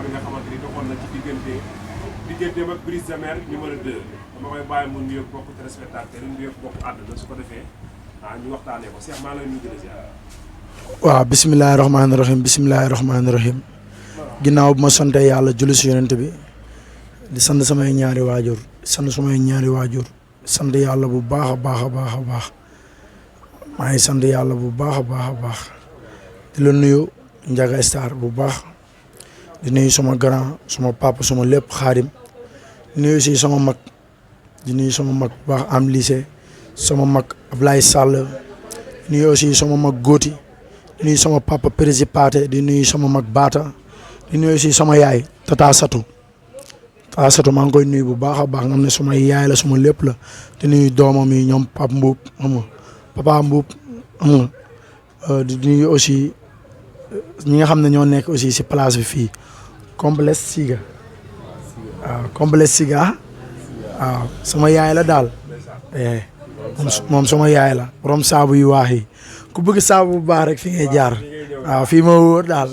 bi nga xamante ni doxoon na ci digganteem ak Brise de Mer numéro 2 dama koy bàyyi mu nuyoog bokk téléspectateur yi nuyoog bokk àdduna su ko defee ñu waxtaanee ko Cheikh maa ngi lay nuyu di la ziar. waaw bisimilah rahmaani rahim ginnaaw bu ma sante yàlla julli si yonent bi di sant samay ñaari waajur sant yàlla bu baax a baax a baax a baax maa ngi sant yàlla bu baax a baax a baax di la nuyu Ndiaga Star bu baax di nuyu sama grand sama papa sama lépp xaadim di nuyu aussi sama mag bu baax am lycée sama mag Ablaye Sall di nuyu aussi sama mag Góoti di nuyu sama papa Présipaté di nuyu sama mag Baata di nuyu aussi sama yaay Tata Satou maa ngi koy nuyu bu baax a baax nga xam ne suma yaay la suma lépp la di nuyu doomam yi ñoom Pape Mbuub xam nga Papa Mbuub xam nga di nuyu aussi ñi nga xam ne ñoo nekk aussi si place bi fii complexe Siga waaw sama yaay la daal moom sama yaay la borom saabu yu waax yi ku bëgg saabu bu baax rek fi ngay jaar waaw fii ma wóor daal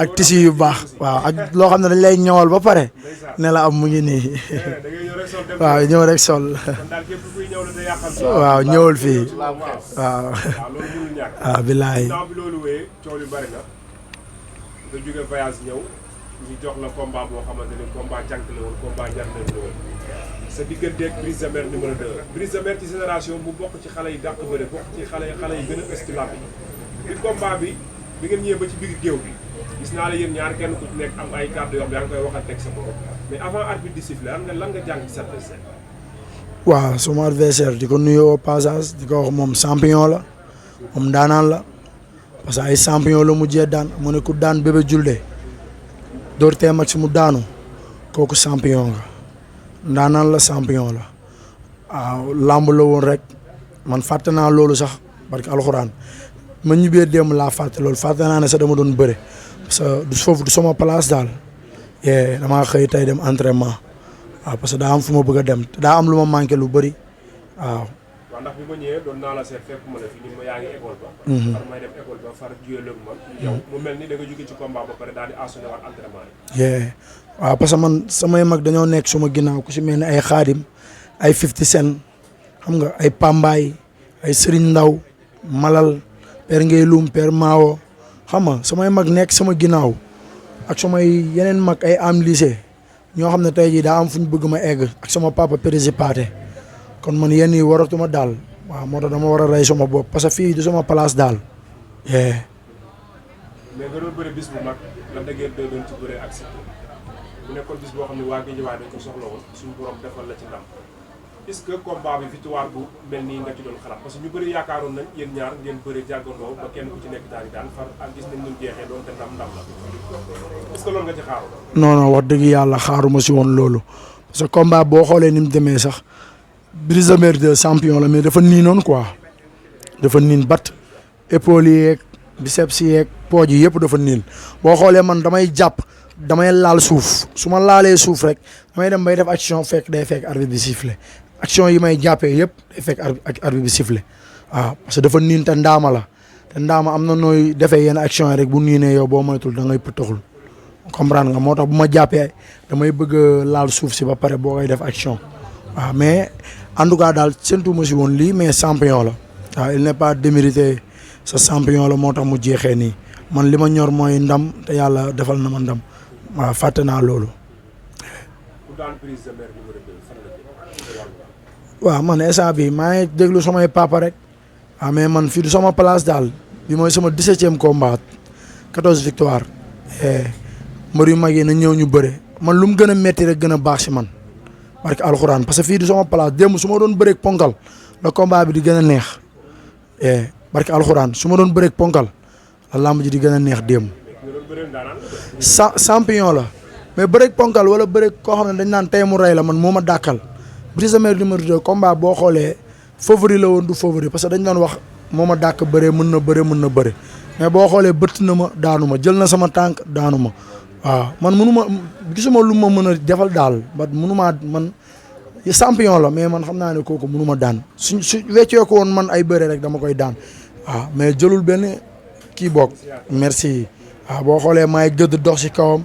ak tissu yu baax waaw ak loo xam ne dañ lay ñëwal ba pare ne la am mu ngi nii waaw ñëw rek sol waaw ñëwal fii waaw bilaay bi loolu wéyee coow li bari na nga jóge voyage ñëw ñu jox la combat boo xamante ni combat jànk la woon combat jar nañ la woon sa diggante ak Brise de Mer numéro 2 Brise de Mer ci génération bu bokk ci xale yi dàq bëre bokk ci xale yi gën a ës ci làmb yi bi combat bi ngeen ñëwee ba ci biir géew bi gis naa la yéen ñaar kenn ku ci nekk am ay kàddu yoo xam yaa ngi koy waxal teg sa bopp mais avant arbitre di siffler lan nga jàng ci sa adversaire. waaw sama adversaire di ko nuyoo au passage di ko wax moom champion la moom daanaan la parce que ay champion la mujjee daan mu ne ku daan Bébé Diouldé door teem ak si mu daanu kooku champion nga daanaan la champion la waaw làmb la woon rek man fàtte naa loolu sax barke alxuraan ma ñibbee démb laa fàtte loolu fàtte naa ne sax dama doon bëre parce que du foofu du sama place daal damaa xëy tey dem entraînement waaw parce que daa am fu ma bëgg a dem te daa am lu ma manqué lu bëri waaw. waaw ndax bi ma ñëwee doon naa la seet fekk ma la fi ni ma yaa ngi école ba. far may dem école ba far juyee lëg ma. yow mu mel ni da nga jóge ci combat ba pare daal di assuné waat entraînement yi. waaw parce que man samay mag dañoo nekk suma ginnaaw ku si mel ni ay xaadim ay 50 Cent xam nga ay Pambaay ay Serigne Ndaw Malal Père Ngay Loum Père Maawo xam nga samay mag nekk sama ginnaaw ak samay yeneen mag ay am lycée ñoo xam ne tey jii daa am fu ñu bëgg ma egg ak sama papa Présipaté kon man yenn yi waratuma daal waaw moo tax dama war a rey sama bopp parce que fii du sama place daal. mais nga doon bëri bis bu mag la dëgër doon ci bëre ak Siteu bu nekkoon bis boo xam ne waa Guédiawaye dañ ko soxla woon suñu borom defal la ci ndam est-ce que combat bi victoire bu mel nii nga ci doon xalaat parce que ñu bëri yaakaaroon nañ yéen ñaar ngeen bëri jàggandoo ba kenn ku ci nekk daal di daan far ak gis nañ ñu jeexee doon te ndam la est-ce que loolu nga ci xaaroon. non wax dëgg yàlla xaaruma si woon loolu parce que combat boo xoolee ni mu demee sax Brise de Mer 2 champion la mais dafa niinoon quoi dafa niin bat épaules yeeg biceps yeeg pooj yi yëpp dafa niin boo xoolee man damay jàpp damay laal suuf su ma laalee suuf rek damay dem bay def action day fekk arbitre bi sifflé action yi may jàppee yëpp day fekk arbitre bi sifflé waaw parce que dafa niin te ndaama la te ndaama am na nooy defee yenn action yi rek bu niinee yow boo moytul da ngay pëtaxul comprendre nga moo tax bu ma jàppee damay bëgg laal suuf si ba pare boo koy def action waaw mais en tout cas daal séntu si woon lii mais champion la waaw il n'est pas démérité sa champion la moo tax mu jeexee nii man li ma ñor mooy ndam te yàlla defal na ma ndam waaw fàtte naa loolu. waaw man instant bi maa ngi déglu samay papa rek waaw mais man fii du sama place daal bi mooy sama 17e combat 14 victoire mbër yu mag yi na ñëw ñu bëre man lu mu gën a metti rek gën a baax si man barke alxuraan parce que fii du sama place démb su ma doon bëreeg ponkal la combat bi di gën a neex barke alxuraan su ma doon bëreeg ponkal la làmb ji di gën a neex démb champion la mais bëreeg ponkal wala bëreeg koo xam ne dañ naan tey mu rey la man moo ma dàkkal Brise de Mer numéro 2 combat boo xoolee favori la woon du favori parce que dañ doon wax moo ma dàkk bëree mën na bëre mais boo xoolee bëtt na ma daanu ma jël na sama tànk daanu ma waaw man mënuma gisuma lu ma mën a defal daal ba mënumaa man champion la mais man xam naa ne kooku mënuma daan su weccee ko woon man ay bëre rek dama koy daan waaw mais jëlul benn kii boog merci waaw boo xoolee maay gëdd dox si kawam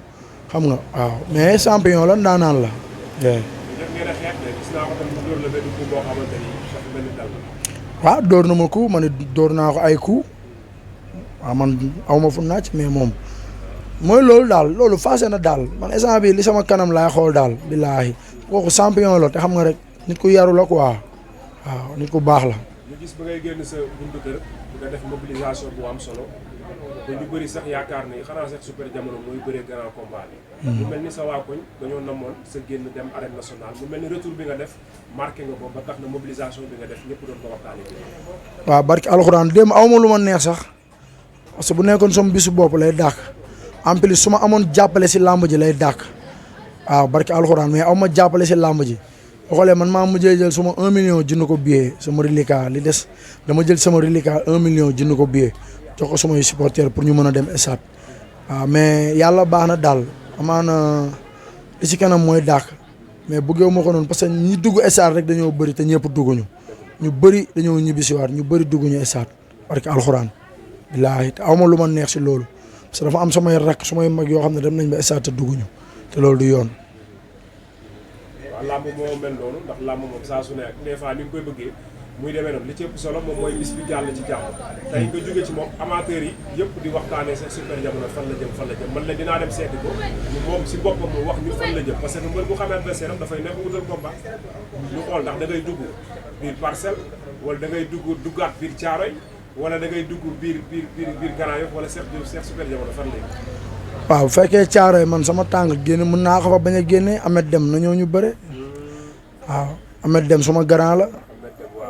xam nga waaw mais champion la ndaanaan la. def ngeen a xeex de gis naa ko tam mu dóor la benn coup boo xamante ni dafa mel ni dal la. waaw dóor na ma coup man dóor naa ko ay coup waaw man aw ma fu naaj mais moom mooy loolu daal loolu fase na daal man instant bi li sama kanam laay xool daal billaahi kooku champion la te xam nga rek nit ku yaru la quoi waaw nit ku baax la. ñu gis ba ngay génn sa buntu kër nga def mobilisation bu am solo ba ñu bëri sax yaakaar ni xanaa sax Super Jamono mooy bëree grand combat bi. mu mel ni sa waa koñ dañoo namoon sa génn dem arène nationale mu mel ni retour bi nga def marqué nga ko ba tax na mobilisation bi nga def ñëpp doon ko waxtaanee. waaw barki alxuraan démb aw ma lu ma neex sax parce que bu nekkoon sama bisu bopp lay dàq en plus su ma amoon jàppale si làmb ji lay dàq waaw barki alxuraan mais aw ma jàppale si làmb ji. boo xoolee man maa mujjee jël sama 1 million jënd ko billet sama reliquat li des dama jël sama reliquat 1 million jënd ko billet jox ko samay supporters pour ñu mën a dem stade waaw mais yàlla baax na daal amaana li ci kanam mooy dàq mais bëggee ma ko noonu parce que ñi dugg stade rek dañoo bëri te ñëpp dugguñu ñu bëri dañoo ñibbisiwaat ñu bëri dugguñu stade parce que alxuraan billaahi te aw ma lu ma neex si loolu parce que dafa am samay rakk samay mag yoo xam ne dem nañ ba stade te dugguñu te loolu du yoon. waaw làmb moo mel noonu ndax làmb moom saa su ne ak des fois ni nga koy bëggee muy demee noonu li ci ëpp solo moom mooy bis bi jàll ci jàmm tey nga jóge ci moom amateurs yi yëpp di waxtaanee sa Super Jamono fan la jëm man la dinaa dem seeti ko moom si boppam mu wax ñu fan la jëm parce que mbër bu xamee adversaire am dafay nekk wutal combat ñu xool ndax da ngay dugg biir Parcelles wala da ngay duggaat biir Thiaroye wala da ngay dugg biir Grand Yoff wala Cheikh Super Jamono fan la. waaw bu fekkee Thiaroye man sama tànk génne mën naa ko fa bañ a génne Ahmed Dem na ñoo ñu bëre waaw Ahmed Dem suma grand la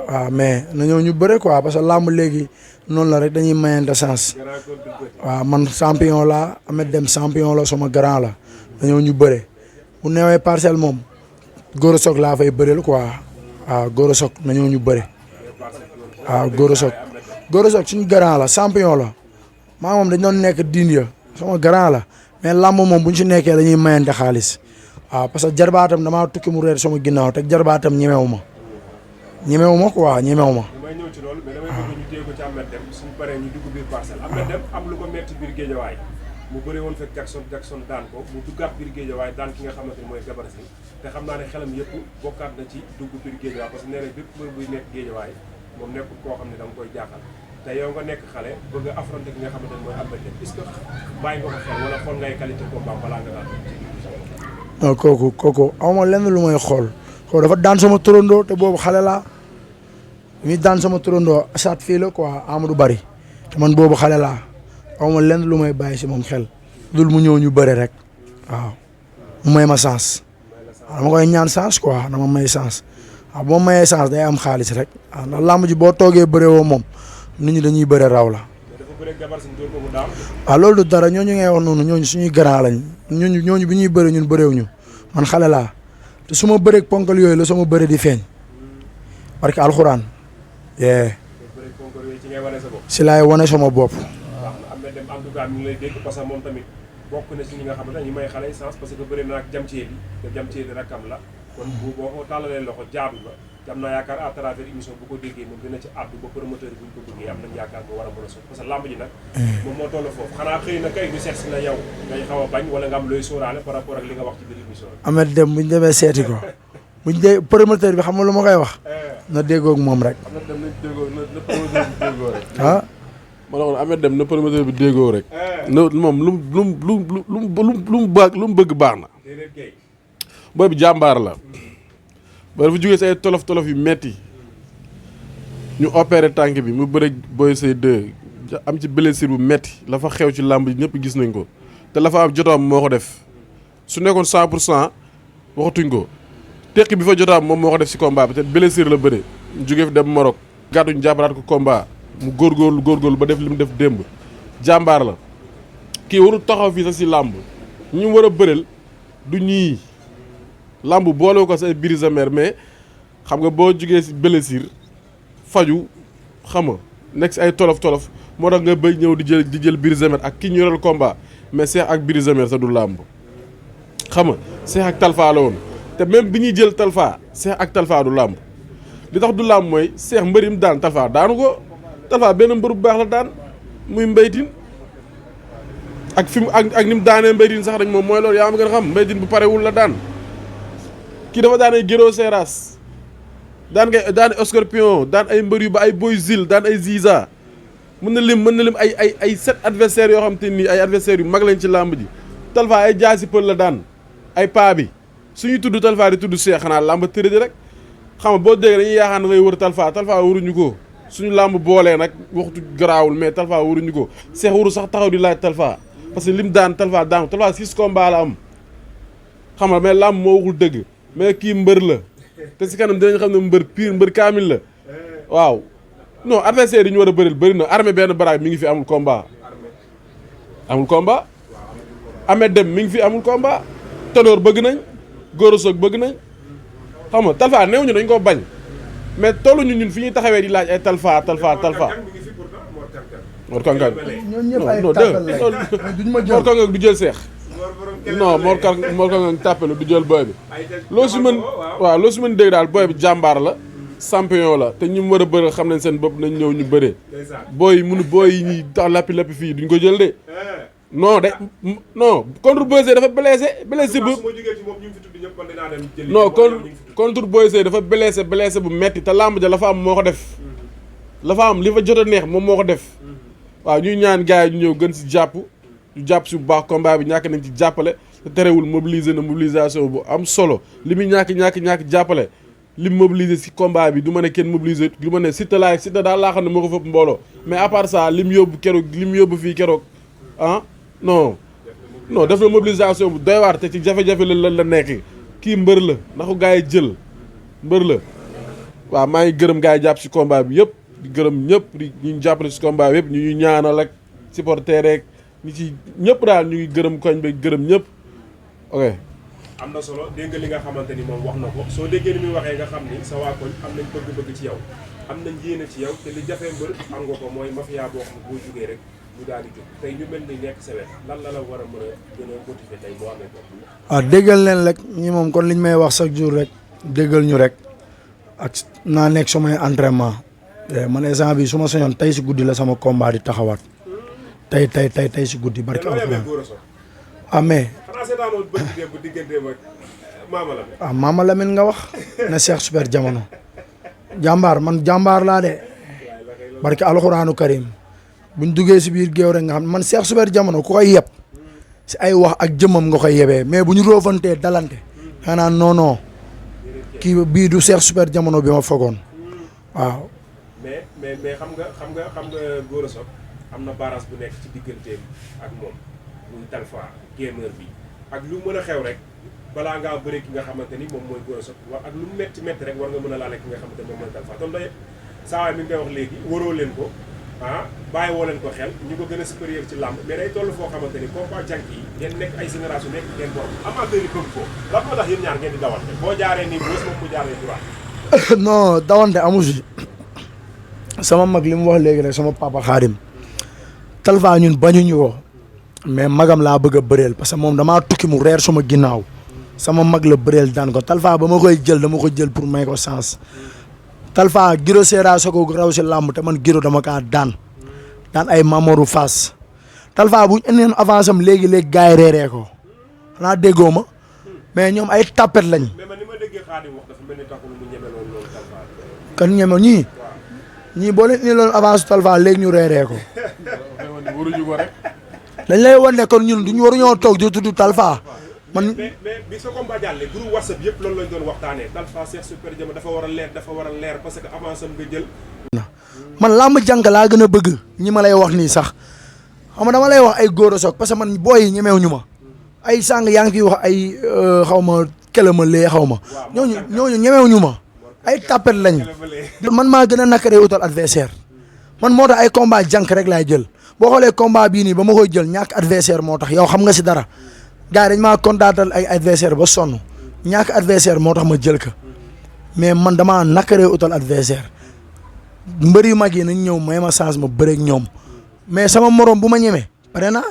waaw mais na ñoo ñu bëre quoi parce que làmb léegi noonu la rek dañuy mayante chance waaw man champion la Ahmed Dem champion la suma grand la dañoo ñu bëre bu neewee Parcelles moom Gora Sock laa fay bëreel quoi waaw Gora Sock na ñoo ñu bëre waaw Gora Sock suñu grand la champion la maa moom dañ doon nekk diin ya sama grand la mais làmb moom bu ñu si nekkee dañuy mayante xaalis waaw parce que jarbaatam damaa tukki mu réer sama ginnaaw te jarbaatam ñemewu ma quoi ñemewu ma. damay ñëw ci loolu mais damay bëgg ñu téye ko ci Ahmed Dem suñu paree ñu dugg biir Parcelles Ahmed Dem am lu ko metti biir Géejawaay mu bëri woon fekk Jackson daan ko mu duggaat biir Géejawaay daan ki nga xamante ni mooy Gabar Si te xam naa ne xelam yëpp bokkaat na ci dugg biir Géejawaay parce que nee na bépp mbër buy nekk Géejawaay moom nekkul koo xam ne da nga koy jaaxal te yow nga nekk xale bëgg a affronter ki nga xamante ne mooy Ahmed Dem est-ce que bàyyi nga ko xel wala xool ngay qualité combat balaa nga daan non kooku awma lenn lu may xool kooku dafa daan sama turandoo te boobu xale laa mi daan sama turandoo asaat fii la quoi Amadou Bari te man boobu xale laa awma lenn lu may bàyyi si moom xel dul mu ñëw ñu bëre rek waaw mu may ma chance waaw dama koy ñaan chance quoi dama may chance waaw boo mayee chance day am xaalis rek waaw ndax làmb ji boo toogee bëre woo moom nit ñi dañuy bëre raw la waaw loolu du dara ñooñu ngay wax noonu ñooñu suñuy grand lañ ñooñu bi ñuy bëre ñun bëreewuñu man xale laa te su ma bëreeg ponkal yooyu la sama bëre di feeñ parce que alxuraan si laay wane sama bopp. Ahmed Dem en tout cas mi ngi lay dégg parce que moom tamit bokk na si ñi nga xamante ne ñi may xale sens parce que bëri na ak jam ceeli te jam ceeli rakkam la kon bu boo ko tàllalee loxo jaadu la am naa yaakaar à travers émission bu ko déggee moom dina ci àddu ba promoteur yi bu ñu ko bëggee am nañ yaakaar mu war a mën a sof parce que lamb ji nag moom moo toll foofu xanaa xëy na kay du seet si na yow ngay xaw a bañ wala nga am looy sóoraale par rapport ak li nga wax ci biir émission bi. Ahmed Dem buñ demee seeti ko buñ dee promoteur bi xam nga lu ma koy wax na déggoog moom rek Ahmed Dem na déggoo na promoteur bi déggoo rek ah ma ne ko Ahmed Dem na promoteur bi déggoo rek na moom lu mu bëgg baax na booy bi jàmbaar la ba dafa jógee si ay tolof yu metti ñu opéré tànk bi mu bëre Boy Seye 2 am ci blessure bu metti la fa xew ci làmb ji ñëpp gis nañ ko te la fa am jotaam moo ko def su nekkoon 100% waxatuñ ko tekki bi fa jotaam moom moo ko def si combat bi te blessure la bëre ñu jógee fi dem Maroc gàdduñ jàpparaat ko combat mu góorgóorlu ba def li mu def démb jàmbaar la kii warul taxaw fii sax si làmb ñu war a bëreel du ñii làmb boole ko sa brise de mer mais xam nga boo jugee si blessure faju xam nga nekk si ay tolof moo tax nga bëgg ñëw di jël brise de mer ak ki ñu yoral combat mais Cheikh ak brise de mer sa du làmb xam nga Cheikh ak Talfa la woon te même bi ñuy jël Talfa Cheikh ak Talfa du làmb li tax du làmb mooy Cheikh mbërim daan Talfa daanu ko Talfa benn mbër bu baax la daan muy mbaytin ak fi mu ak ni mu daanee Mbaye Tine sax rek moom mooy loolu yaa ma gën a xam Mbaye Tine bu parewul la daan kii dafa daan ay Guiro Seras daan Scorpion daan ay mbër yu ba ay Boy Zil daan ay Ziza mën na lim ay 7 adversaires yoo xam te nii ay adversaires yu mag lañ ci làmb ji Talfa ay jaasi pël la daan ay paa bi suñuy tudd Talfa di tudd Cheikh xanaa làmb tërëdi rek xam nga boo déggee dañuy yaakaar na ngay wër Talfa waruñu ko suñu làmb boolee nag waxtu garaawul mais Talfa waruñu ko Cheikh waru sax taxaw di laaj Talfa parce que lim daan Talfa 6 combats la am xam nga mais làmb moo waxul dëgg mais kii mbër la te si kanam dinañ xam ne mbër pire mbër kaamil la waaw non adversaire yi ñu war a bëril bëri na armée benn baraag mi ngi fi amul combat Ahmed Dem mi ngi fi amul combat Tonor bëgg nañ Goro Sock bëgg nañ xam nga Talfa néew ñu dañ ko bañ mais tolluñu ñun fi ñuy taxawee di laaj ay Talfa Mor Kankan ñooñu ñëpp ay tàppal lañ duñ ma jël Mor Kankan du jël Seex non Mor Kankan tàppale du jël booy bi loo si mën dégg daal booy bi jàmbaar la champion la te ñu mu war a bëri xam nañ seen bopp nañ ñëw ñu bëree booy yi ñuy tax lappi fii duñ ko jël de non contre Boy Seye dafa blessé bu non contre Boy Seye dafa blessé bu metti te làmb ja la fa am moo ko def la fa am li fa jot a neex moom moo ko def waaw ñuy ñaan gars yi ñu ñëw gën si ñu jàpp si bu baax combat bi ñàkk nañ ci jàppale te terewul mobilisation bu am solo li muy ñàkk jàppale li mu mobiliser si combat bi du ma ne kenn mobiliser lu ma ne Siteu daal laa xam ne moo ko fëpp mbooloo mais à part ça li mu yóbbu fii keroog non def na mobilisation bu doy waar te ci jafe-jafe la nekk kii mbër la ndax ko gars yi jël mbër la waaw maa ngi gërëm gars yi jàpp si combat bi yëpp di gërëm ñëpp ñu jàppale si combat bi yëpp ñu ñaanal ak supporter rek ñi ci ñëpp daal ñu ngi gërëm koñ ba gërëm ñëpp ok. am na solo dégg nga li nga xamante ni moom wax na ko soo déggee ni muy waxee nga xam ni sa waa koñ am nañ bëgg-bëgg ci yow am nañ yéene ci yow te li jafe mbër am nga ko mooy mafia boo xam ne boo jugee rek ñu daal di jóg tey ñu mel ni nekk sa wet lan la war a mën a gën a motiver tey boo amee ko. déggal leen rek ñi moom kon liñ may wax chaque jour rek déggal ñu rek ak naa nekk samay entraînement man instant bi su ma sañoon tey si guddi la sama combat di taxawaat tey si guddi barki alxuraan mais Mama Lamine nga wax na Cheikh Super Jamono jàmbaar man jàmbaar laa de barki alxuraanu karim buñ duggee si biir géew rek nga xam man Cheikh Super Jamono ku koy yeb si ay wax ak jëmmam nga koy yebee mais bu ñu roofantee dalante xanaa non kii bii du Cheikh Super Jamono bi ma fogoon waaw. mais xam nga Gora Sock am na barrage bu nekk ci digganteem ak moom muy Talfa gamer bi ak lu mën a xew rek balaa ngaa bëre ki nga xamante ni moom mooy Gora Sock ak lu mu métti rek war nga mën a laale ki nga xamante ni moom mooy Talfa ton doye saa waay mi ngi koy wax léegi waroo leen ko bàyyi woo leen ko xel ñu ko gën a supérieur ci làmb mais day toll foo xamante ni combat jànk yi ngeen nekk ay génération nekk ngeen borom amateur yi bëgg ko lan moo tax yéen ñaar ngeen di dawante boo jaaree nii boos moom mu jaaree droit non dawante amu si sama mag li mu wax léegi rek sama papa Xaadim Talfa ñun bañuñu ko mais magam laa bëgg a bëreel parce que moom damaa tukki mu reer sama ginnaaw sama mag la bëreel daan ko Talfa ba ma koy jël dama ko jël pour may ko chance Talfa Guiro Seras ko raw si làmb te man Guiro dama kaa daan ay Mamadou Fass Talfa bu ñu indeen avance am léegi gars yi reeree ko xanaa déggoo ma mais ñoom ay tapet lañ. mais man ni ma déggee Xaadim wax dafa mel ni taxul mu ñeme loolu Talfa. kan ñeme ñii boo leen indi loon avance Talfa léegi ñu reeree ko. waruñu ko rek. dañ lay wan ne kon ñun duñu waruñoo toog di tudd Talfa. mais bi sa combat jàllee groupe WhatsApp yëpp loolu lañ doon waxtaanee Talfa Cheikh Super Jamono dafa war a leer parce que avance am nga jël. man làmb jànk laa gën a bëgg ñi ma lay wax nii sax xam nga dama lay wax ay Gora Sock parce que man booy yi ñemewuñu ma ay sàng yaa ngi fiy wax ay xaw ma kelama lee xaw ma ñooñu ñemewuñu ma ay tapet lañ man maa gën a nakaree utal adversaire man moo tax ay combat jànk rek laay jël boo xoolee combat bii nii ba ma koy jël ñàkk adversaire moo tax yow xam nga si dara gars yi dañ maa kontaatal ay adversaire ba sonn ñàkk adversaire moo tax ma jël ko mais man damaa nakaree utal adversaire mbër yu mag yi nañ ñëw may ma chance ma bëreeg ñoom mais sama morom bu ma ñemee pare naa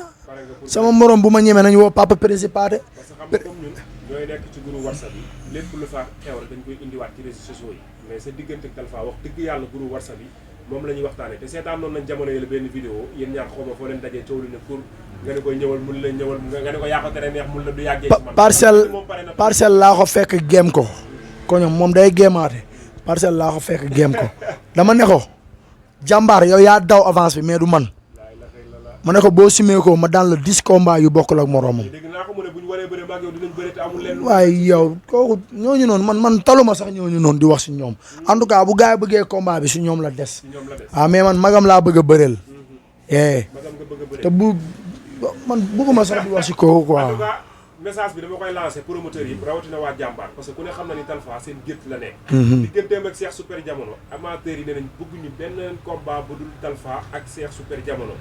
sama morom bu ma ñemee nañ woo papa principal. parce que xam nga comme ñun ñooy nekk ci groupe WhatsApp yi lépp lu fa xew rek dañ koy indiwaat ci réseaux sociaux yi mais sa diggante ak Talfa wax dëgg yàlla groupe WhatsApp yi moom la ñuy waxtaanee te seetaan noonu nañ jamono yële benn vidéo yéen ñaar xaw ma foo leen dajee coow li ne pour nga ne koy ñëwal mun la ñëwal nga ne ko yaa ko tere neex mun la du yàggee ci man parcelle laa ko fekk géem ko ñoom moom day géemaate parcelle laa ko fekk géem ko dama ne ko jàmbaar yow yaa daw avance bi mais du man ma ne ko boo simee ko ma daan la 10 combats yu bokkul ak moroomam waaye yow kooku ñooñu noonu man taluma sax ñooñu noonu di wax si ñoom en tout cas bu gars yi bëggee combat bi si ñoom la des waaw mais man magam laa bëgg a bëreel te man bëgguma sax di wax si kooku quoi message bi dama koy lancé promoteur yi rawatina waa jàmbaar parce que ku ne xam na ni Talfa seen gétt la nekk digganteem ak Cheikh Super Jamono amateur yi ne nañ bëgguñu benn combat bu dul Talfa ak Cheikh Super Jamono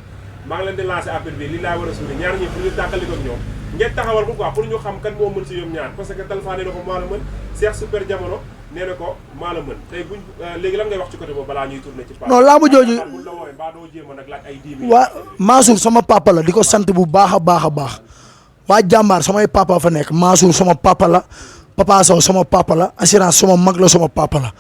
maa ngi leen di lancé appel bi li laa war a suuri ñaar ñi pour ñu tàkkali ko ñoom ngeen taxawal ko quoi pour ñu xam kan moo mën si ñoom ñaar parce que Talfa nee na ko maa la mën Cheikh Super Jamono nee na ko maa la mën tey buñ léegi lan ngay wax ci côté boobu balaa ñuy tourné ci non laa ma jooju buñ la woowee mbaa doo jéem a nag laaj ay 10 000 waa Mansour sama papa la di ko sant bu baax a baax a baax waa jàmbaar samay papa fa nekk Mansour sama papa la Papa Sow sama papa la assurance sama mag la sama papa la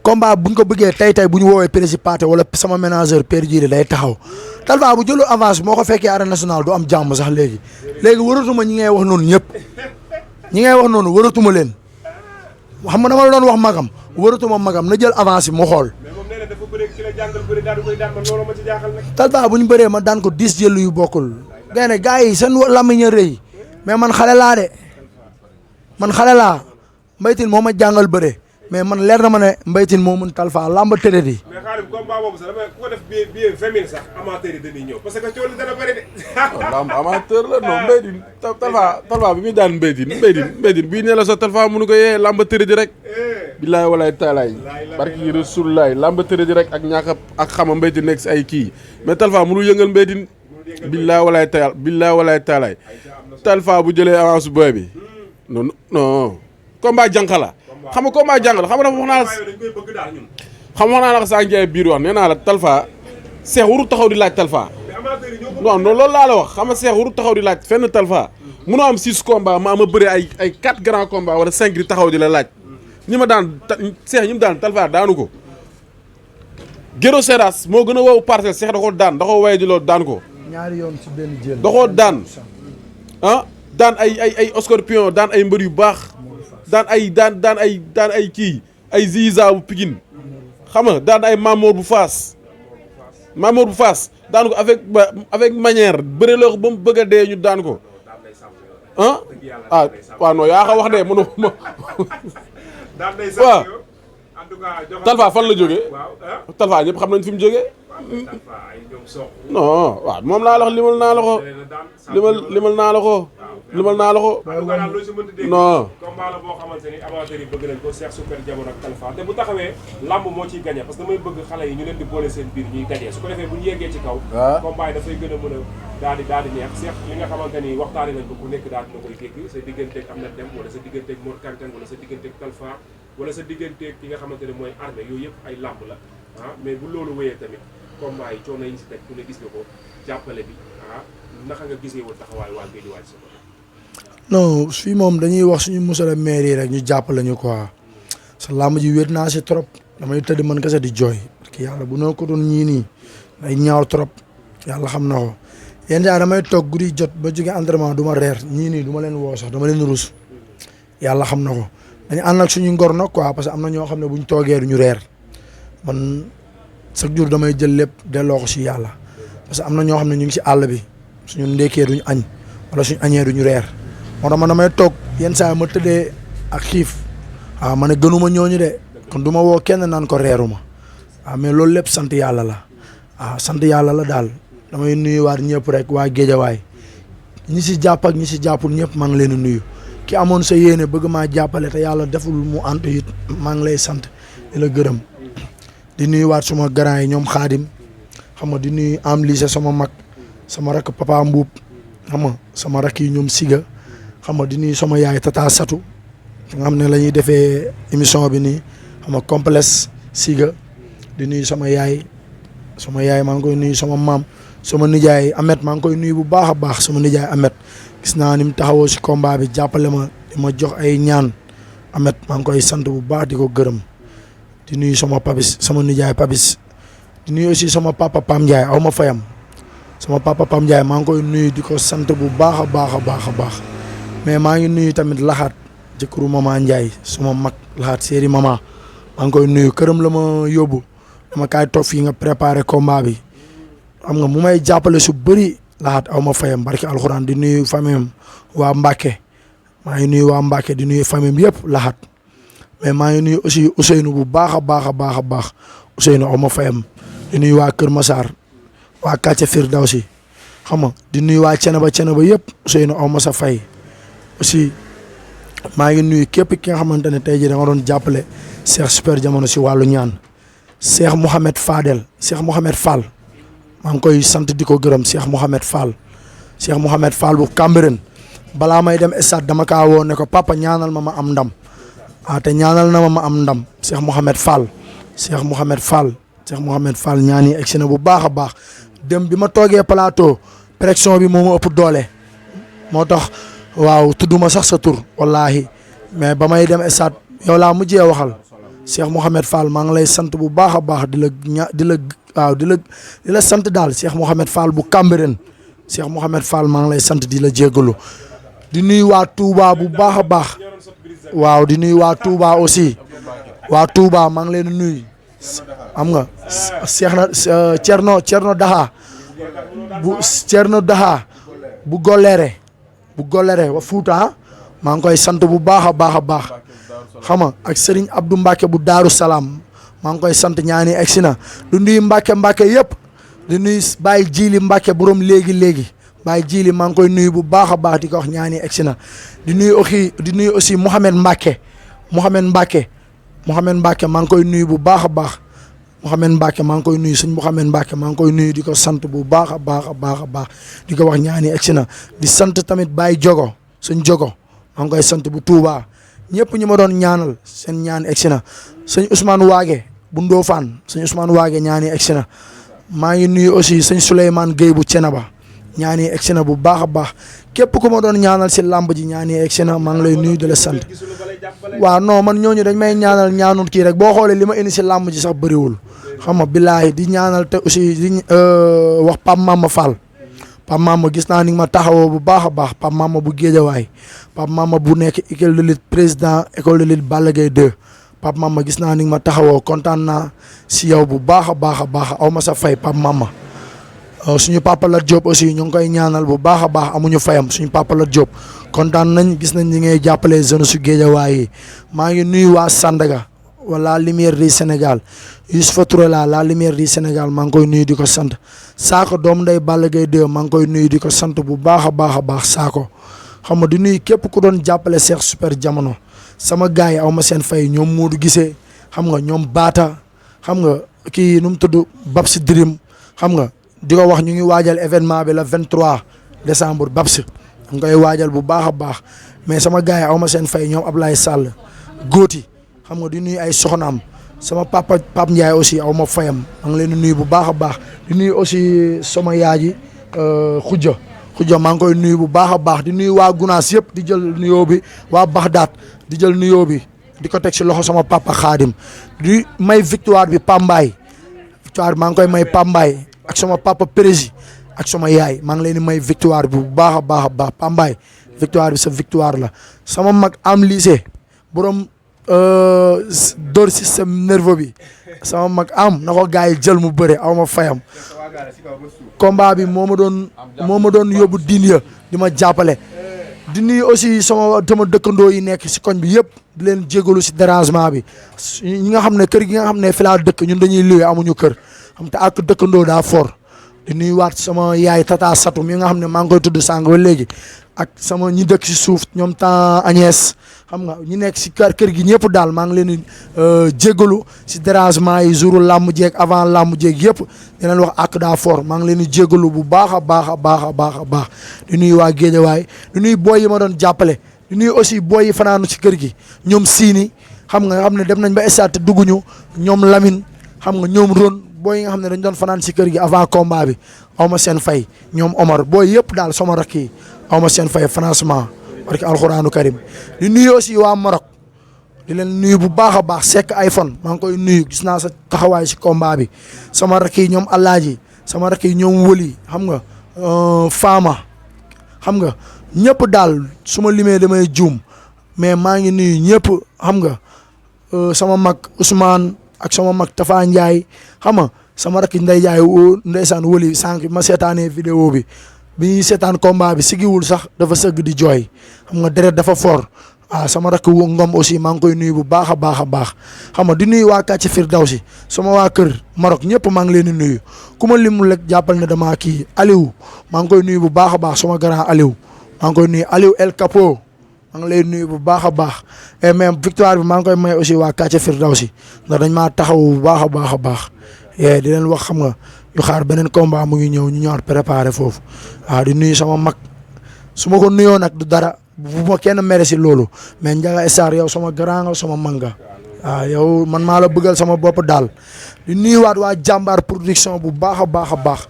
combat bu ñu ko bëggee tey bu ñu woowee présipaté wala sama ménageur Père Djiri day taxaw Talfa bu jëlu avance moo ko fekkee arène nationale du am jàmm sax léegi waratuma ñi ngay wax noonu ñëpp ñi ngay wax noonu waratuma leen xam nga dama la doon wax magam waratuma magam na jël avance bi mu xool Talfa bu ñu bëree ma daan ko 10 jël yu bokkul gaynde gars yi seen lamiñ a rëy mais man xale laa de man xale laa mbaytin moo ma jàngal bëre mais man leer na ma ne mbaytin moo mën Talfa lamba tëre di mais xaalim combat boobu sax dama ku ko def billet 20 000 sax amateur yi dañuy ñëw parce que coow li dana bëri de lamb amateur la non mbaytin Talfa bi muy daan mbaytin bii nee la sax Talfa mënu ko yee lamba tëre di rek billaay walaay taalaay barki rasulullaay lamba tëre di rek ak ñàkk ak xama mbaytin nekk si ay kii mais Talfa mënu yëngal mbaytin billaay walaay taalaay Talfa bu jëlee avance boy bi non combat jànq la xam nga combat jànq la xam nga wax naa la saa njaay biir wax nee naa la Talfa Cheikh warul taxaw di laaj Talfa non loolu laa la wax xam nga Cheikh warul taxaw di laaj fenn Talfa munoo am 6 combats ma bëri ay 4 grands combats wala 5 di taxaw di la laaj ñi ma daan Cheikh ñi mu daan Talfa daanu ko Gero Seras moo gën a wow parcelle Cheikh da ko daan da ko waye di loolu daan ko ñaari yoon ci benn jël da koo daan daan ay Scorpion daan ay mbër yu baax daan ay kii ay Ziza bu Pikine xam nga daan ay Mamour bu Faas daan ko avec manière bëre la ko ba mu bëgg a dee ñu daan ko waaw non yaa ko wax de mënu ma waaw Talfa fan la jógee Talfa ñëpp xam nañ fi mu jógee non waaw moom laa la wax limal naa la ko non combat la boo xamante ni amateurs yi bëgg nañ ko Cheikh Super Jamono ak Talfa te bu taxawee lamb moo ciy gagné parce que damay bëgg xale yi ñu leen di boole seen biir ñuy gagné su ko defee bu ñu yeggee ci kaw combat yi dafay gën a mën a daal di neex Cheikh li nga xamante ni waxtaane nañ ko ku nekk daal dina koy dégg sa digganteeg Ameth Deme wala sa digganteeg Mor Kankan wala sa digganteeg Talfa wala sa digganteeg ki nga xamante ne mooy armée yooyu yëpp ay lamb la mais bu loolu wéyee tamit combat yi coono yi si teg ku ne gis nga ko jàppale bi naka nga gisee woon taxawaay waa Guédiawaye sa non fii moom dañuy wax suñu monsieur le maire yi rek ñu jàppale ñu quoi sa làmb ji wéet naa si trop damay tëdd man kese di jooy parce que yàlla bu noo ko doon ñii nii day ñaaw trop yàlla xam na ko yenn saa damay toog guddi jot ba jóge entraînement du ma reer ñii nii du ma leen woo sax dama leen rus yàlla xam na ko dañu ànd ak suñu ngor nag quoi parce que am na ñoo xam ne buñ toogee duñu reer man chaque jour damay jël lépp delloo ko si yàlla parce que am na ñoo xam ne ñu ngi si àll bi suñu ndékkee duñu añ wala suñu añee duñu reer moo tax man damay toog yenn saa ma tëddee ak xiif waaw ma ne gënuma ñooñu de kon du ma woo kenn naan ko reeruma waaw mais loolu lépp sant yàlla la waaw sant yàlla la daal damay nuyuwaat ñëpp rek waa Géejawaay ñi si jàpp ak ñi si jàppul ñëpp maa ngi leen di nuyu ki amoon sa yéene bëgg maa jàppale te yàlla deful mu antu it maa ngi lay sant di la gërëm di nuyuwaat suma grand yi ñoom xaadim xam nga di nuyu am lycée sama mag sama rakk papa Mbuub xam nga sama rakk yi ñoom Siga xam nga di nuyu sama yaay tata Satu nga xam ne la ñuy defee émission bi nii xam nga complexe Siga di nuyu sama yaay maa ngi koy nuyu sama maam sama nijaay Amet maa ngi koy nuyu bu baax a baax sama nijaay Amet gis naa ni mu taxawoo si combat bi jàppale ma di ma jox ay ñaan Amet maa ngi koy sant bu baax di ko gërëm di nuyu sama papis sama nijaay papis di nuyu aussi sama papa Pam Ndiaye aw ma fayam sama papa Pam Ndiaye maa ngi koy nuyu di ko sant bu baax a baax a baax a baax mais maa ngi nuyu tamit laxaat jëkkëru mama Ndiaye suma mag laxaat séeri mama maa ngi koy nuyu këram la ma yóbbu dama kaay toog fii nga préparé combat bi xam nga mu may jàppale su bëri laxaat aw ma fayam barki alxuraan di nuyu famille waa Mbacke maa ngi nuyu waa Mbacke di nuyu famille yëpp laxaat mais maa ngi nuyu aussi Ousseynou bu baax a baax a baax a baax Ousseynou aw ma fayam di nuyu waa Kër Massar waa Kàcce Firdawsi xam nga di nuyu waa Ceneba yëpp Ousseynou aw ma sa fay aussi maa ngi nuyu képp ki nga xamante ne tey jii da nga doon jàppale Cheikh Super Jamono si wàllu ñaan Cheikh Mouhamed Fall maa ngi koy sant di ko gërëm Cheikh Mouhamed Fall bu Cambérène balaa may dem stade dama kaa woo ne ko papa ñaanal ma am ndam te ñaanal na ma am ndam Cheikh Mouhamed Fall ñaan yi egsi na bu baax a baax dem bi ma toogee plateau pression bi moo ma ëpp doole moo tax waaw tudduma sax sa tur wallaahi mais ba may dem stade yow laa mujjee waxal Cheikh Mouhamed Fall maa ngi lay sant bu baax a baax di la sant daal Cheikh Mouhamed Fall bu Cambérène Cheikh Mouhamed Fall maa ngi lay sant di la jéggalu di nuyu waa Touba bu baax a baax waaw di nuyu waa Touba aussi waa Touba maa ngi leen di nuyu xam nga Cheikh na Thierno Daha bu Golere wa Fouta maa ngi koy sant bu baax a baax a baax xam nga ak Serigne Abdou Mbacke bu Daaru Salaam maa ngi koy sant ñaani egsi na du nuyu Mbacke yëpp di nuyu Baye Jili Mbacke borom léegi Baye Jili maa ngi koy nuyu bu baax a baax di ko wax ñaani egsi na di nuyu aussi Mouhamed Mbacke maa ngi koy nuyu bu baax a baax Mouhamed Mbacke maa ngi koy nuyu sëñ Mouhamed Mbacke maa ngi koy nuyu di ko sant bu baax a baax a baax a baax di ko wax ñaani egsi na di sant tamit Baye Jogo sëñ Jogo maa ngi koy sant bu Touba ñëpp ñu ma doon ñaanal seen ñaan egsi na sëñ Ousmane Waage bu Ndofane sëñ Ousmane Waage ñaani egsi na maa ngi nuyu aussi sëñ Souleymane Gueye bu Cenaba ñaani egsi na bu baax a baax képp ku ma doon ñaanal si làmb ji ñaani egsi na maa ngi lay nuyu di la sant waaw non man ñooñu dañ may ñaanal ñaanul kii rek boo xoolee li ma indi si làmb ji sax bëriwul xam nga billaahi di ñaanal te aussi di wax Pape Mama Fall Pape Mama gis naa ni ma taxawoo bu baax a baax Pape Mama bu Géejawaay Pape Mama bu nekk école de lutte président école de lutte Balla Gaye 2 Pape Mama gis naa ni ma taxawoo kontaan naa si yow bu baax a baax a baax aw ma sa fay Pape Mama suñu Papa Lat Diop aussi ñu ngi koy ñaanal bu baax a baax amuñu fayam suñu Papa Lat Diop kontaan nañ gis nañ ñi ngay jàppale jeune su Géejawaay yi maa ngi nuyu waa Sandaga wala lumière du Sénégal Youssoufa Touré la lumière du Sénégal maa ngi koy nuyu di ko sant Saako doom nday Balla Gaye 2 maa ngi koy nuyu di ko sant bu baax a baax a baax Saako xam nga di nuyu képp ku doon jàppale Cheikh Super Jamono sama gars yi aw ma seen fay ñoom Modou Gisee xam nga ñoom Baata xam nga kii nu mu tudd Babsi Dream xam nga di ko wax ñu ngi waajal événement bi le 23 décembre Babsi ñu koy waajal bu baax a baax mais sama gars yi aw ma seen fay ñoom Ablaye Sall góoti xam nga di nuyu ay soxnaam sama Pape Ndiaye aussi aw ma fayam maa ngi leen di nuyu bu baax a baax di nuyu aussi sama yaay ji Khoudia maa ngi koy nuyu bu baax a baax di nuyu waa Gunaas yëpp di jël nuyoo bi waa Baxdaat di jël nuyoo bi di ko teg si loxo sama papa Khadim di may victoire bi Pambaay victoire bi maa ngi koy may Pambaay ak sama papa Pérési ak sama yaay maa ngi leen di may victoire bi bu baax a baax a baax Pambaay victoire bi sa victoire la sama mag am lycée borom dóor système nerveux bi sama mag am na ko gars yi jël mu bëre aw ma fayam combat bi moo ma doon yóbbu diin ya di ma jàppale di nuyu aussi sama dëkkandoo yi nekk si koñ bi yëpp di leen jégalu si dérangement bi ñi nga xam ne kër gi nga xam ne fi laa dëkk ñun dañuy luwe amuñu kër xam te ak dëkkandoo daa fort di nuyuwaat sama yaay tata Satou mi nga xam ne maa ngi koy tudd sàng ba léegi ak sama ñi dëkk si suuf ñoom temps Agnès xam nga ñi nekk si kër gi ñëpp daal maa ngi leen di jégalu si dérangement yi jouru làmb jeeg avant làmb jeeg yëpp di leen wax ak daa fort maa ngi leen di jégalu bu baax a baax a baax a baax a baax di nuyu waa Géejawaay di nuyu booy yi ma doon jàppale di nuyu aussi booy yi fanaanu si kër gi ñoom siini xam nga xam ne dem nañ ba stade te dugguñu ñoom Lamine xam nga ñoom Ron booy yi nga xam ne dañ doon fanaan si kër gi avant combat bi aw ma seen fay ñoom Omar booy yëpp daal sama rakk yi aw ma seen fay franchement parce que alxuraanu karim di nuyu aussi waa Maroc di leen nuyu bu baax a baax Seck iPhone maa ngi koy nuyu gis naa sa taxawaay si combat bi sama rakk yi ñoom Alaaji sama rakk yi ñoom Wëli xam nga Fama xam nga ñëpp daal su ma limee damay juum mais maa ngi nuyu ñëpp xam nga sama mag Ousmane ak sama mag Tafa Ndiaye xam nga sama rakk Ndeye Ndiaye ndeysaan Wëli sànq ma seetaanee vidéo bi ñuy seetaan combat bi sigiwul sax dafa sëgg di jooy xam nga deret dafa fort sama rakk Ngom aussi maa ngi koy nuyu bu baax a baax a baax xam nga di nuyu waa Kàcce Firdawsi sama waa kër Maroc ñëpp maa ngi leen di nuyu ku ma limul rek jàppal ne damaa kii Aliou maa ngi koy nuyu bu baax a baax sama grand Aliou maa ngi koy nuyu Aliou El Capo maa ngi lay nuyu bu baax a baax et même victoire bi maa ngi koy may aussi waa Kàcce Firdawsi ndax dañ maa taxaw bu baax a baax a baax di leen wax xam nga ñu xaar beneen combat mu ngi ñëw ñu ñëwaat préparé foofu di nuyu sama mag su ma ko nuyoo nag du dara bu ma kenn mere si loolu mais Ndiaga Star yow sama grand nga sama mag nga yow man maa la bëggal sama bopp daal di nuyuwaat waa jàmbaar production bu baax a baax a baax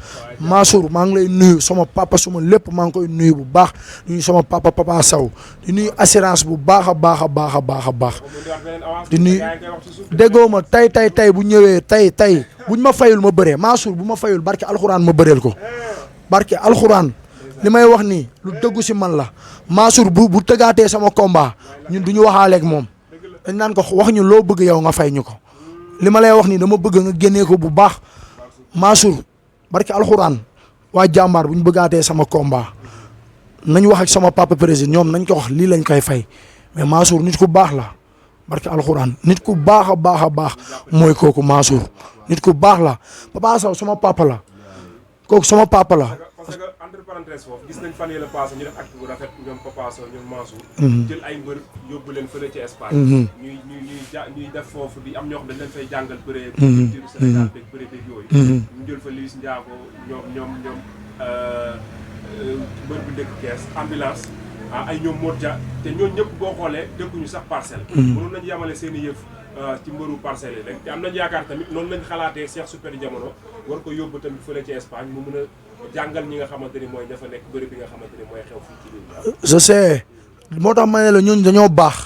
Mansour maa ngi lay nuyu sama papa suma lépp maa ngi koy nuyu bu baax di nuyu sama papa Papa Sow di nuyu assurance bu baax a baax a baax a baax a baax di nuyu déggoo ma tey bu ñëwee tey buñ ma fayul ma bëree Mansour bu ma fayul barke alxuraan ma bëreel ko barke alxuraan li may wax nii lu dëggu si man la Mansour bu tëggaatee sama combat ñun du ñu waxaaleeg moom dañ naan ko wax ñu loo bëgg yow nga fay ñu ko li ma lay wax nii dama bëgg nga génnee ko bu baax Mansour barke alxuraan waa jàmbaar bu ñu bëggaatee sama combat nañ wax ak sama papa président ñoom nañ ko wax lii lañ koy fay mais Mansour nit ku baax la barke alxuraan nit ku baax a baax a baax mooy kooku Mansour nit ku baax la Papa Sow sama papa la kooku sama papa la. parce que entre parenthèse foofu gis nañ fan yii la passé ñu def acte bu rafet ñoom Papa Sow ñoom Mansour. jël ay mbër yóbbu leen fële ci Espagne. ñuy def foofu di am ñoo xam dañ leen fay jàngal bëree. culture Sénégal beeg bëree beeg yooyu. ñu jël fa Liss Ndiago ñoom mbër bu dëkk Kees ambulance ay ñoom Modja te ñooñu ñëpp boo xoolee dëkkuñu sax parcelle. mënoon nañu yamale seen i yëf ci mbëru parcelles yi rek te am nañu yaakaar tamit noonu lañ xalaatee Cheikh Super Diamono war ko yóbbu tamit fële ci Espagne mu mën a jàngal ñi nga xamante ni mooy ña fa nekk bëri bi nga xamante ni mooy xew fii ci biir. je sais moo tax ma ne la ñooñu dañoo baax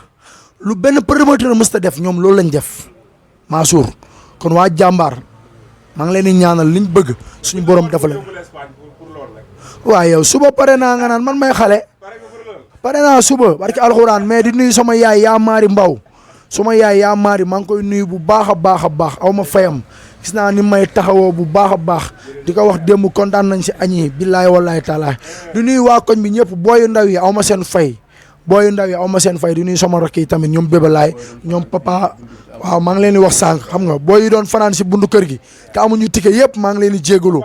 lu benn promoteur mës ta def ñoom loolu lañ def Mansour kon waa jàmbaar maa ngi leen di ñaanal liñ bëgg suñu borom dafa leen. waaw yow suba pare naa nga naan man may xale. pare naa suba barki alxuraan mais di nuyu sama yaay yaa maari mbaw suma yaay yaa maari maa ngi koy nuyu bu baax a baax a baax aw ma fayam gis naa ni may taxawoo bu baax a baax di ko wax démb kontaan nañ si añi billaay wallaay taalaay di nuyu waa koñ bi ñëpp booyu ndaw yi aw ma seen fay di nuyu sama rakk yi tamit ñoom bébalaay ñoom papa waaw maa ngi leen di wax sànq xam nga booy yi doon fanaan si bundu kër gi te amuñu ticket yëpp maa ngi leen di jégalu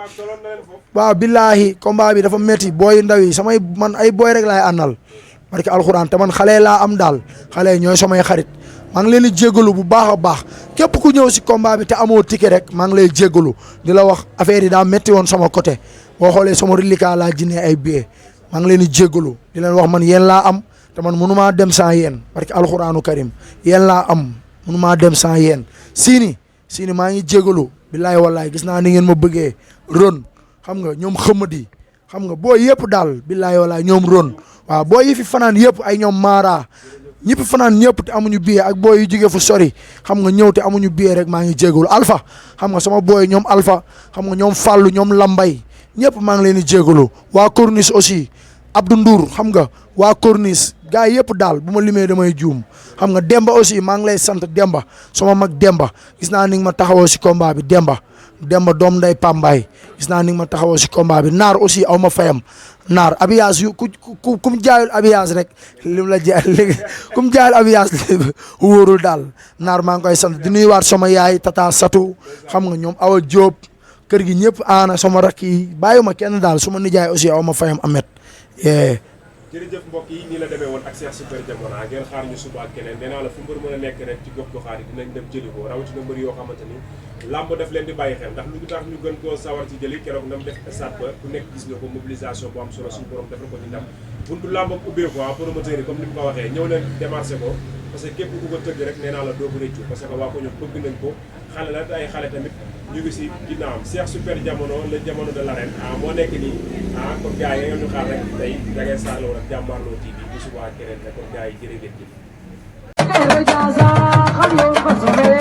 waaw billaahi combat bi dafa metti booyu ndaw yi samay man ay booy rek laay àndal parce que alxuraan te man xale laa am daal xale ñooy samay xarit maa ngi leen di jégalu bu baax a baax képp ku ñëw si combat bi te amoo ticket rek maa ngi lay jégalu di la wax affaire yi daa métti woon sama côté boo xoolee sama reliquat laa jëndee ay billets maa ngi leen di jégalu di leen wax man yéen laa am te man mënumaa dem sans yéen parce que alxuraanu karim yéen laa am mënumaa dem sans yéen siini maa ngi jégalu billaay wallaay gis naa ni ngeen ma bëggee ron xam nga ñoom xëmadi xam nga boo yëpp daal billaay wallaay ñoom ron waaw boo yi fi fanaan yëpp ay ñoom maara ñëpp fanaan ñëpp te amuñu billet ak booy yu jógee fu sori xam nga ñëw te amuñu billet rek maa ngi jégalu alpha xam nga sama booy ñoom alpha xam nga ñoom fàllu ñoom lambay ñëpp maa ngi leen di jégalu waa corniche aussi Abdou Ndour xam nga waa corniche gars yi yëpp daal bu ma limee damay juum xam nga Demba aussi maa ngi lay sant Demba sama mag Demba gis naa ni nga ma taxawoo si combat bi Demba doom nday Pambaay gis naa ni nga ma taxawoo si combat bi Naar aussi aw ma fayam Naar abiyaas yu kum jaayul abiyaas rek lim la jaay léegi kum jaayul abiyaas wóorul daal Naar maa ngi koy sant di nuyuwaat sama yaay Tata Satu xam nga ñoom Awa Diop kër gi ñëpp aana sama rakk yi bàyyuma kenn daal suma nijaay aussi aw ma fayam Amet jërëjëf mbokk yi nii la demee woon ak Cheikh Super Diamono ngeen xaar ñu suba ak keneen nee naa la fu mbër mën a nekk rek ci gox goxaat yi dinañ dem jëli ko rawatina mbër yoo xamante ni làmb daf leen di bàyyi xel ndax lu tax ñu gën koo sawar ci jëli keroog nam def stade ba ku nekk gis nga ko mobilisation bu am solo suñu borom defal ko ci ndam buntu làmb ak ubbee ko promoteur yi comme ni mu ko waxee ñëw leen démarché ko parce que képp ku ko tëgg rek nee naa la doo ko rëccu parce que waa ko ñoom bëgg nañ ko xale la ay xale tamit ñu ngi si ginnaawam Cheikh Super Diamono le jamono de l'arène moo nekk nii kon gars yi ñu xaar rek tey da ngay saarloo rek Jàmbaarloo TV bu subaa keneen ne kon gars yi jërë ngeen jëf तेरे जैसा खड़ियों को सुने